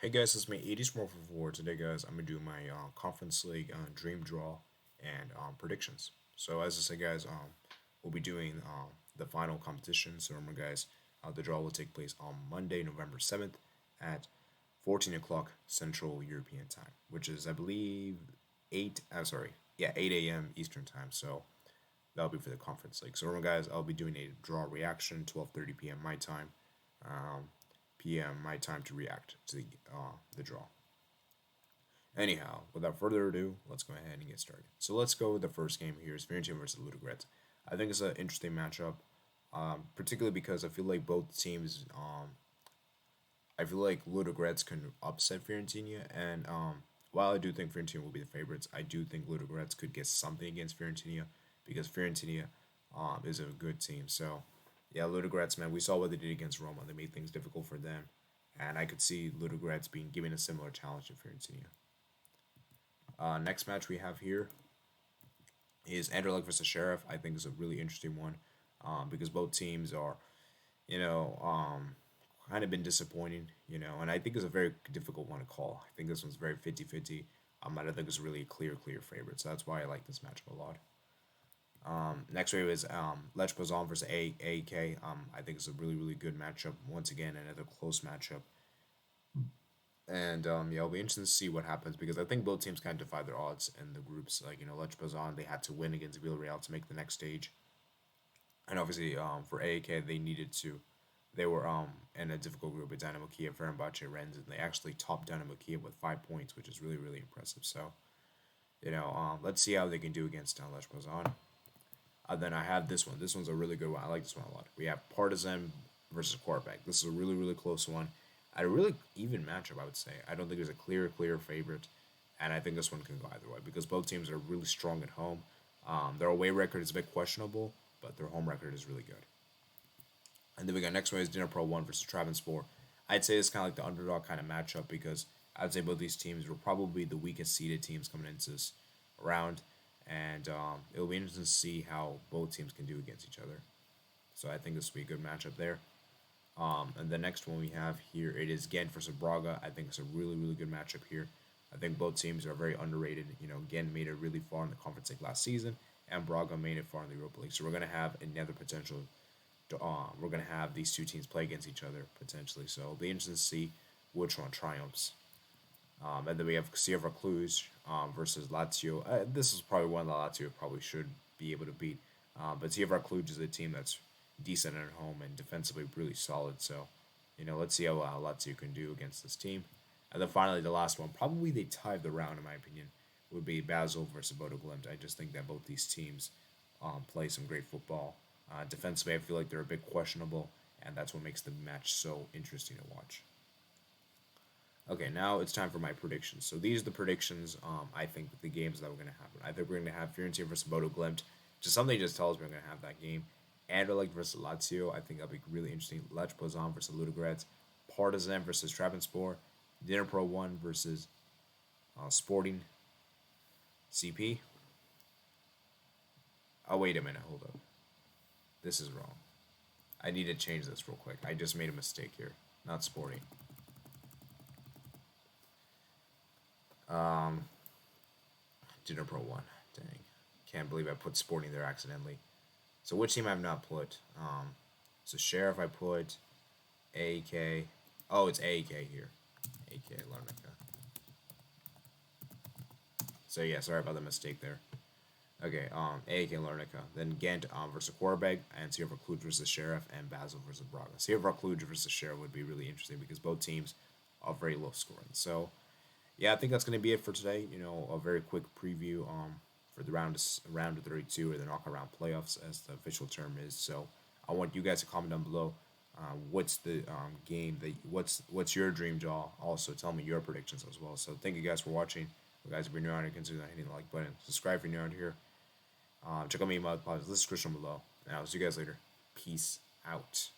Hey guys, it's me, 80s more for today, guys. I'm gonna do my conference league dream draw and predictions. So as I said, guys, we'll be doing the final competition. So remember, guys, the draw will take place on Monday, November 7th at 14 o'clock Central European Time, which is I believe 8 a.m. Eastern Time. So that'll be for the conference league. So remember, guys, I'll be doing a draw reaction 12:30 p.m. my time. PM my time to react to the draw. Anyhow, without further ado, let's go ahead and get started. So let's go with the first game here. Is Fiorentina versus Ludacris. I think it's an interesting matchup, particularly because I feel like both teams. I feel like Ludacris can upset Fiorentina, and while I do think Fiorentina will be the favorites, I do think Ludacris could get something against Fiorentina because Fiorentina is a good team. So yeah, Ludogorets, man, we saw what they did against Roma. They made things difficult for them, and I could see Ludogorets being given a similar challenge to Fiorentina. Next match we have here is Anderlecht versus Sheriff. I think is a really interesting one, because both teams are, you know, kind of been disappointing, and I think it's a very difficult one to call. I think this one's very 50-50. I don't think it's really a clear favorite, so that's why I like this matchup a lot. Next wave is Lech Poznan versus AEK. I think it's a really good matchup. Once again, another close matchup. And yeah, it'll be interesting to see what happens because I think both teams kind of defy their odds in the groups. Like Lech Poznan, they had to win against Villarreal to make the next stage, and obviously for AEK they needed to. They were in a difficult group with Dynamo Kiev, Fenerbahce, Rennes, and they actually topped Dynamo Kiev with 5 points, which is really impressive. So let's see how they can do against Lech Poznan. Then I have this one. This one's a really good one. I like this one a lot. We have Partisan versus Quarterback. This is a really close one. A really even matchup, I would say. I don't think there's a clear favorite, and I think this one can go either way because both teams are really strong at home. Their away record is a bit questionable, but their home record is really good. And then we got next one is Dinner Pro 1 versus Trabzonspor. I'd say it's kind of like the underdog kind of matchup because I'd say both these teams were probably the weakest seeded teams coming into this round, and it'll be interesting to see how both teams can do against each other. So I think this will be a good matchup there. And the next one we have here, it is Ghent versus Braga. I think it's a really good matchup here. I think both teams are very underrated. Ghent made it really far in the Conference League last season, and Braga made it far in the Europa League. So we're gonna have another potential. We're gonna have these two teams play against each other potentially. So it'll be interesting to see which one triumphs. And then we have Sierra Cluj versus Lazio. This is probably one that Lazio probably should be able to beat. But Sierra Cluj is a team that's decent at home and defensively really solid. So, let's see how Lazio can do against this team. And then finally, the last one, probably they tied the round in my opinion, would be Basil versus Bodo Glimt. I just think that both these teams play some great football. Defensively, I feel like they're a bit questionable, and that's what makes the match so interesting to watch. Okay, now it's time for my predictions. So these are the predictions. I think the games that we're gonna happen. I think we're gonna have Fiorentina versus Bodo Glimt. Just something just tells me we're gonna have that game. Anderlecht versus Lazio. I think that'll be really interesting. Lech Poznan versus Ludogorets. Partizan versus Trabzonspor. Dinner Pro 1 versus Sporting CP. Oh wait a minute, hold up. This is wrong. I need to change this real quick. I just made a mistake here. Not Sporting. Dinner Pro 1. Dang. Can't believe I put Sporting there accidentally. So which team I've not put? So Sheriff I put. AEK. Oh, it's AEK here. AEK Larnaca. So yeah, sorry about the mistake there. Okay, AEK Larnaca. Then Ghent versus Quarterback, and Sierra Cluj versus Sheriff, and Basil versus Braga. Sierra Cluj versus Sheriff would be really interesting because both teams are very low scoring. So yeah, I think that's going to be it for today. A very quick preview for the round of 32 or the knockout round playoffs, as the official term is. So I want you guys to comment down below. What's the game that what's your dream draw? Also, tell me your predictions as well. So thank you guys for watching. You guys, if you're new around here, consider hitting the like button. Subscribe if you're new around here. Check out my email. This is Christian below. And I'll see you guys later. Peace out.